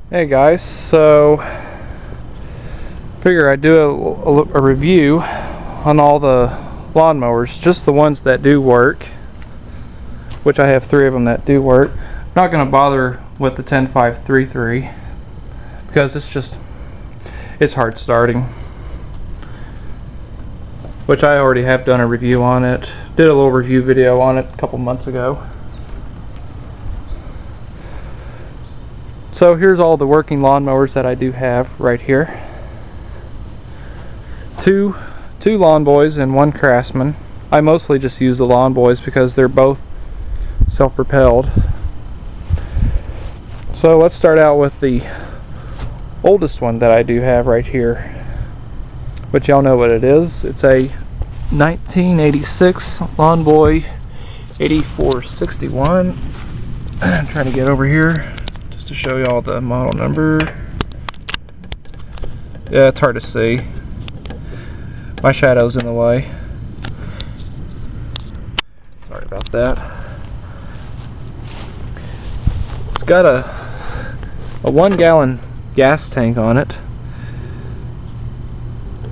Hey guys, so figure I'd do a review on all the lawnmowers, just the ones that do work, which I have 3 of them that do work. I'm not going to bother with the 10533 because it's hard starting, which I already have done a review on it. Did a little review video on it a couple months ago. So here's all the working lawnmowers that I do have right here. Two Lawnboys and 1 Craftsman. I mostly just use the Lawnboys because they're both self-propelled. So let's start out with the oldest one that I do have right here, which y'all know what it is. It's a 1986 Lawnboy 8461. I'm trying to get over here to show y'all the model number. Yeah, it's hard to see. My shadow's in the way. Sorry about that. It's got a 1-gallon gas tank on it,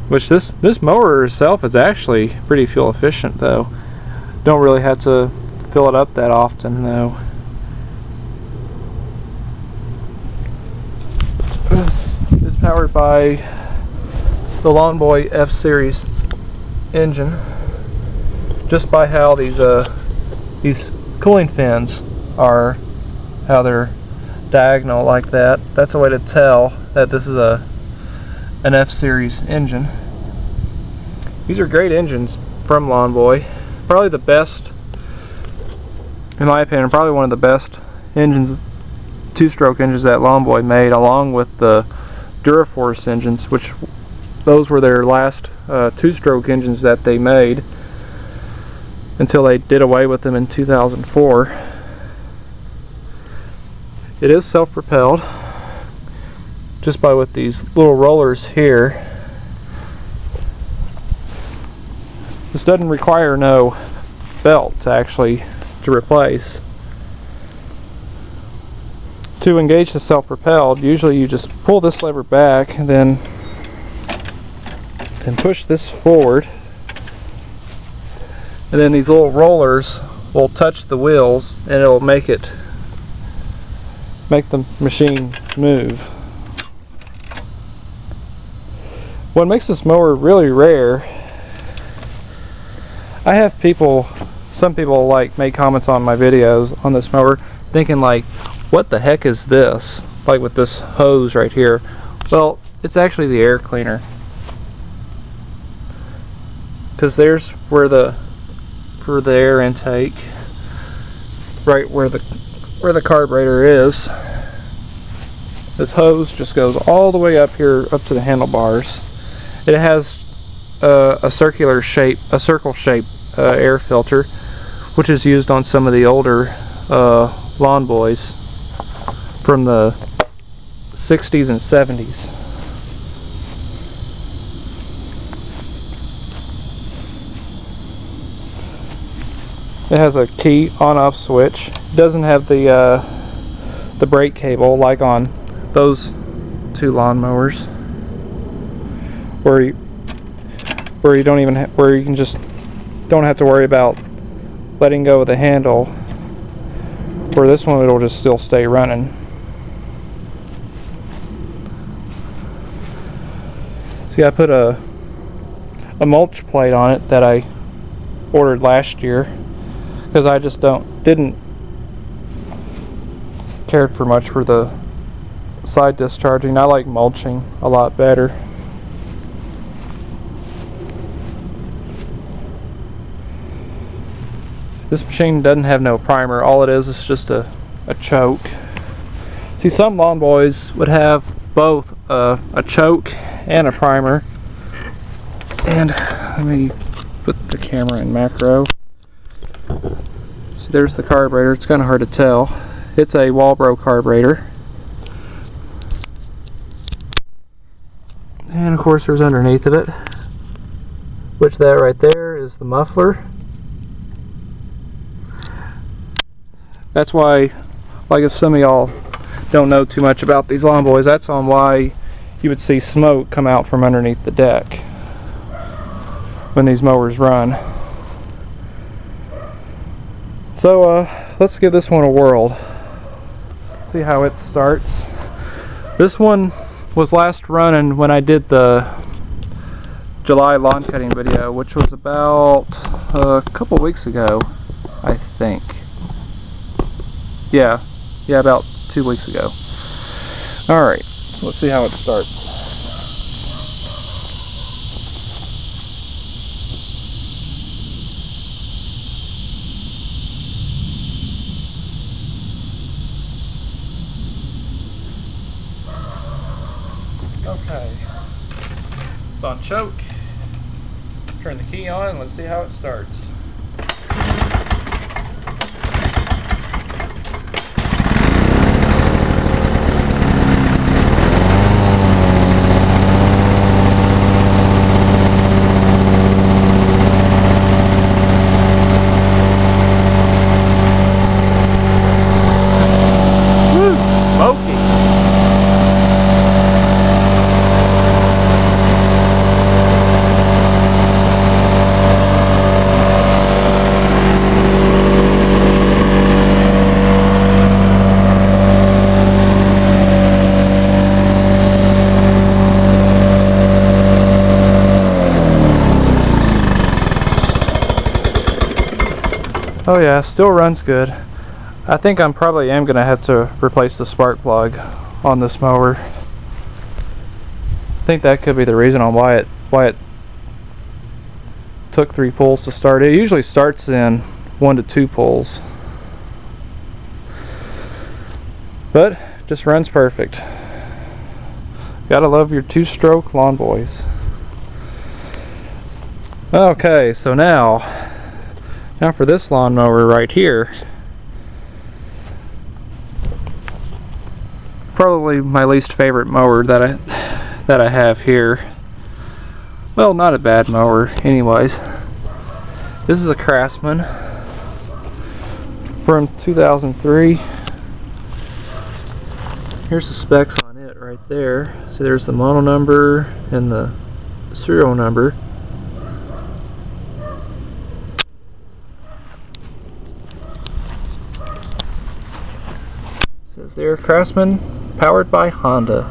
which this mower itself is actually pretty fuel efficient though. Don't really have to fill it up that often though. It's powered by the Lawnboy F series engine. Just by how these cooling fins are, how they're diagonal like that, that's a way to tell that this is an F series engine. These are great engines from Lawnboy. Probably the best, in my opinion, probably one of the best engines, 2-stroke engines that Lawnboy made, along with the Duraforce engines, which those were their last 2-stroke engines that they made until they did away with them in 2004. It is self-propelled just by with these little rollers here. This doesn't require no belt to replace. To engage the self-propelled, usually you just pull this lever back and then push this forward, and then these little rollers will touch the wheels and it'll make the machine move. What makes this mower really rare, I have some people make comments on my videos on this mower thinking like, what the heck is this? Like with this hose right here. Well, it's actually the air cleaner. Because there's for the air intake, right where the carburetor is. This hose just goes all the way up here, up to the handlebars. It has a circle shape air filter, which is used on some of the older Lawnboys from the 60s and 70s. It has a key on-off switch. It doesn't have the brake cable like on those 2 lawnmowers, where you just don't have to worry about letting go of the handle. Where this one, it'll just still stay running. See, I put a mulch plate on it that I ordered last year because I just didn't care for much for the side discharging. I like mulching a lot better. This machine doesn't have no primer. All it is just a choke. See, some Lawnboys would have both a choke and a primer. And let me put the camera in macro. See, there's the carburetor. It's kind of hard to tell. It's a Walbro carburetor. And of course there's underneath of it, which that right there is the muffler. That's why, like, if some of y'all don't know too much about these Lawnboys, that's on why you would see smoke come out from underneath the deck when these mowers run. So let's give this one a whirl. See how it starts. This one was last running when I did the July lawn cutting video, which was about a couple weeks ago, I think. Yeah, about 2 weeks ago. Alright, so let's see how it starts. Okay, it's on choke. Turn the key on and let's see how it starts. Woo, smoky. Oh yeah, still runs good. I think I probably am going to have to replace the spark plug on this mower. I think that could be the reason on why it took 3 pulls to start. It usually starts in 1 to 2 pulls. But just runs perfect. Gotta love your 2-stroke Lawnboys. Okay, so now for this lawnmower right here, probably my least favorite mower that I have here. Well, not a bad mower anyways. This is a Craftsman from 2003. Here's the specs on it right there. So there's the model number and the serial number. Says there, Craftsman, powered by Honda.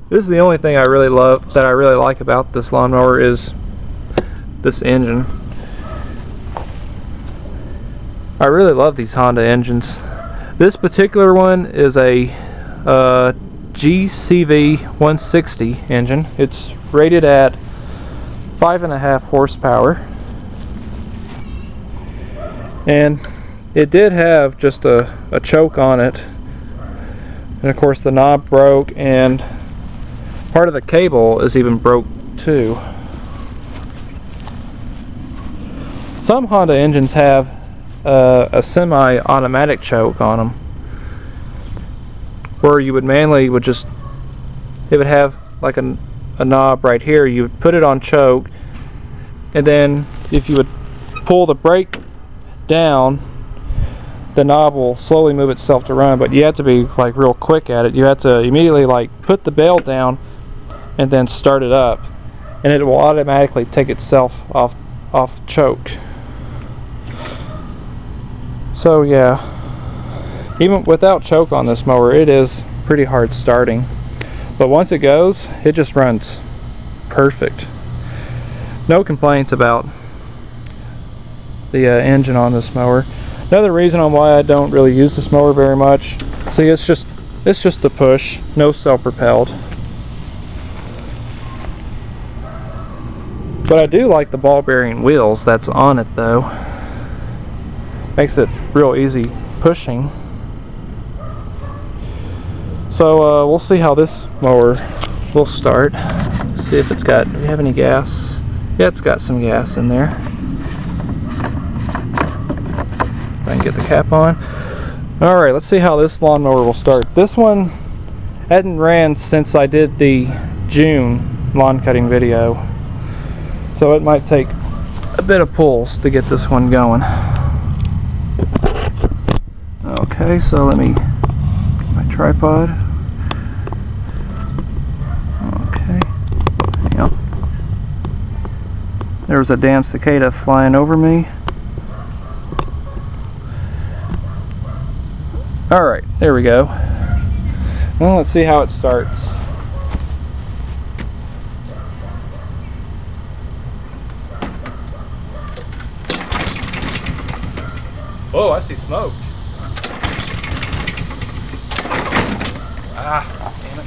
This is the only thing I really like about this lawnmower is this engine. I really love these Honda engines. This particular one is a GCV 160 engine. It's rated at 5.5 horsepower, and it did have just a choke on it, and of course the knob broke, and part of the cable is even broke too. Some Honda engines have a semi-automatic choke on them, where you would manually it would have like a knob right here. You would put it on choke, and then if you would pull the brake down, the knob will slowly move itself to run, but you have to be like real quick at it. You have to immediately like put the bell down and then start it up, and it will automatically take itself off choke. So yeah, even without choke on this mower, it is pretty hard starting, but once it goes, it just runs perfect. No complaints about the engine on this mower. Another reason on why I don't really use this mower very much, see, it's just a push, no self-propelled. But I do like the ball bearing wheels that's on it though. Makes it real easy pushing. So we'll see how this mower will start. Let's see if do we have any gas? Yeah, it's got some gas in there. If I can get the cap on. Alright, let's see how this lawnmower will start. This one hadn't ran since I did the June lawn cutting video, so it might take a bit of pulls to get this one going. Okay, so let me get my tripod. Okay. Yep. There was a damn cicada flying over me. Alright, there we go. Well, let's see how it starts. Oh, I see smoke. Ah, damn it.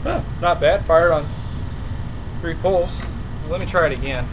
Oh, not bad. Fired on 3 pulls. Let me try it again.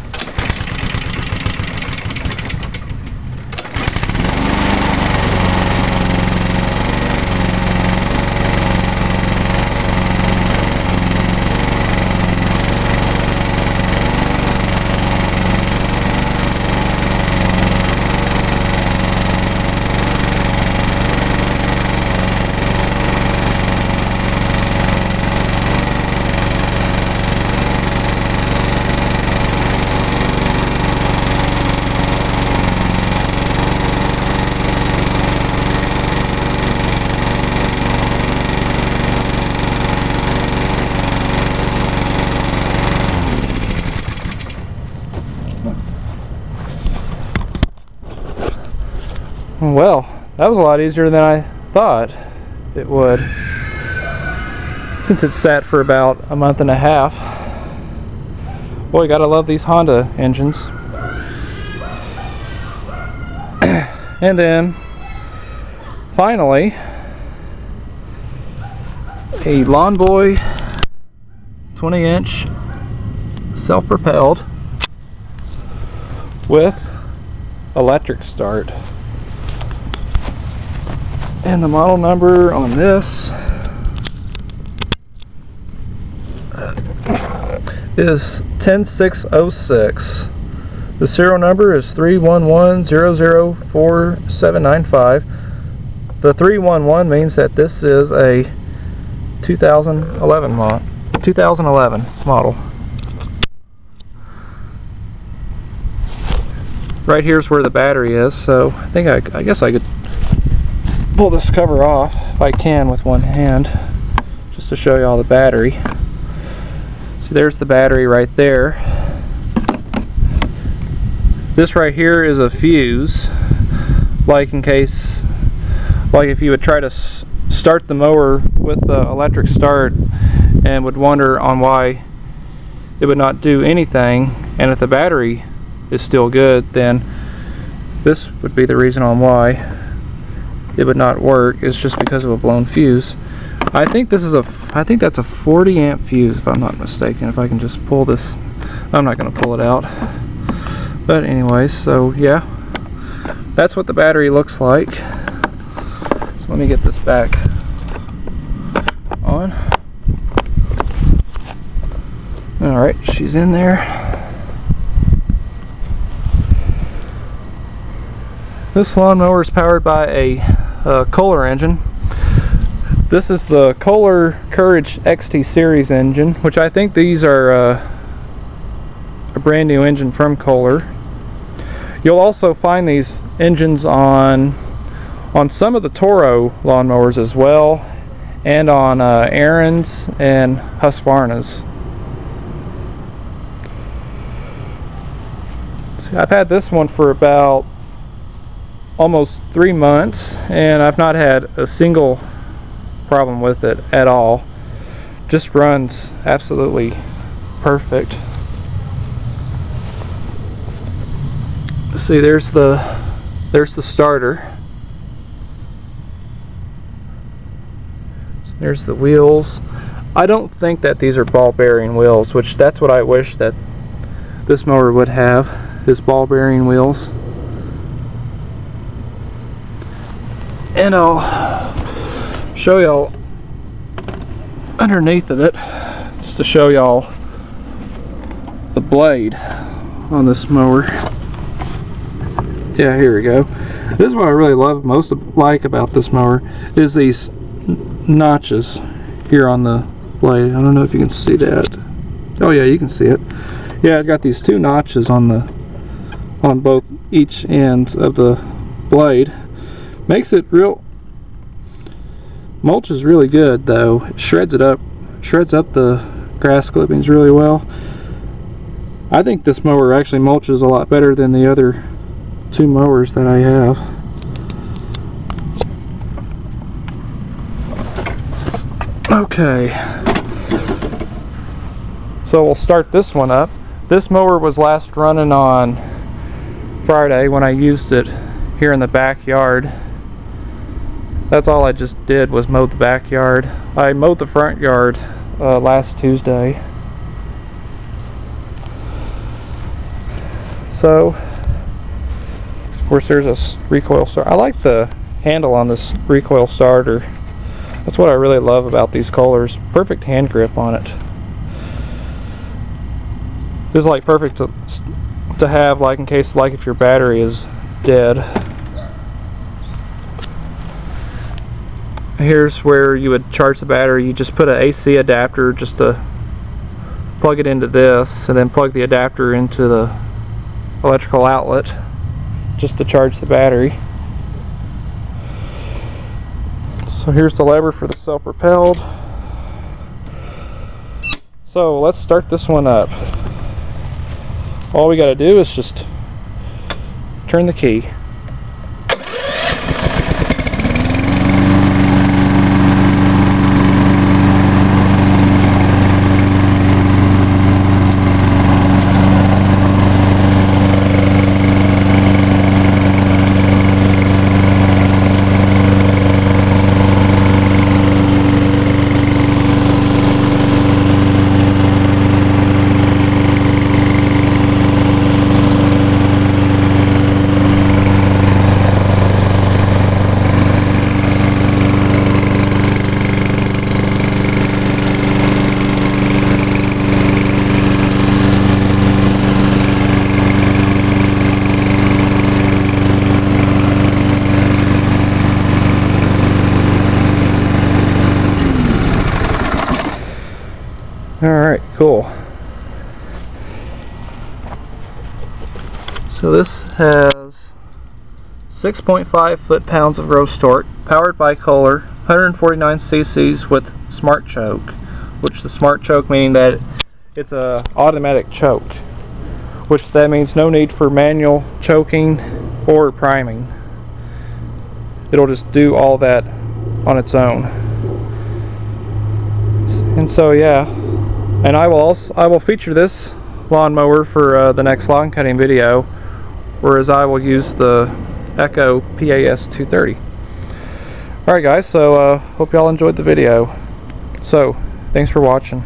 Well, that was a lot easier than I thought it would, since it sat for about a month and a half. Boy, you gotta love these Honda engines. And then, finally, a Lawnboy 20-inch self-propelled with electric start. And the model number on this is 10606. The serial number is 311004795. The 311 means that this is a 2011 model. Right here's where the battery is, so I guess I could pull this cover off if I can with one hand, just to show you all the battery. So there's the battery right there. This right here is a fuse, like if you would try to start the mower with the electric start and would wonder on why it would not do anything, and if the battery is still good, then this would be the reason on why it would not work. It's just because of a blown fuse. I think that's a 40 amp fuse, if I'm not mistaken. If I can just pull this, I'm not going to pull it out. But anyways, so yeah, that's what the battery looks like. So let me get this back on. Alright, she's in there. This lawnmower is powered by a Kohler engine. This is the Kohler Courage XT series engine, which I think these are a brand new engine from Kohler. You'll also find these engines on some of the Toro lawnmowers as well, and on Aaron's and Husqvarna's. See, I've had this one for about almost 3 months, and I've not had a single problem with it at all. Just runs absolutely perfect. See, there's the starter. There's the wheels. I don't think that these are ball bearing wheels, which that's what I wish that this mower would have, is ball bearing wheels. And I'll show y'all underneath of it, just to show y'all the blade on this mower. Yeah, here we go. This is what I really like about this mower, is these notches here on the blade. I don't know if you can see that. Oh yeah, you can see it. Yeah, I've got these 2 notches on both each ends of the blade. Makes it real. Mulch is really good though. It shreds it up. Shreds up the grass clippings really well. I think this mower actually mulches a lot better than the other 2 mowers that I have. Okay, so we'll start this one up. This mower was last running on Friday when I used it here in the backyard. That's all I just did was mow the backyard. I mowed the front yard last Tuesday. So, of course, there's a recoil starter. I like the handle on this recoil starter. That's what I really love about these Kohlers. Perfect hand grip on it. It's like perfect to have, like in case, like if your battery is dead. Here's where you would charge the battery. You just put an AC adapter just to plug it into this, and then plug the adapter into the electrical outlet just to charge the battery. So here's the lever for the self-propelled. So let's start this one up. All we got to do is just turn the key. Alright, cool. So this has 6.5 foot-pounds of gross torque, powered by Kohler, 149 cc's with smart choke, which the smart choke meaning that it's a automatic choke, which that means no need for manual choking or priming. It'll just do all that on its own. And so yeah. And I will feature this lawnmower for the next lawn cutting video, whereas I will use the Echo PAS 230. Alright guys, so hope y'all enjoyed the video. So, thanks for watching.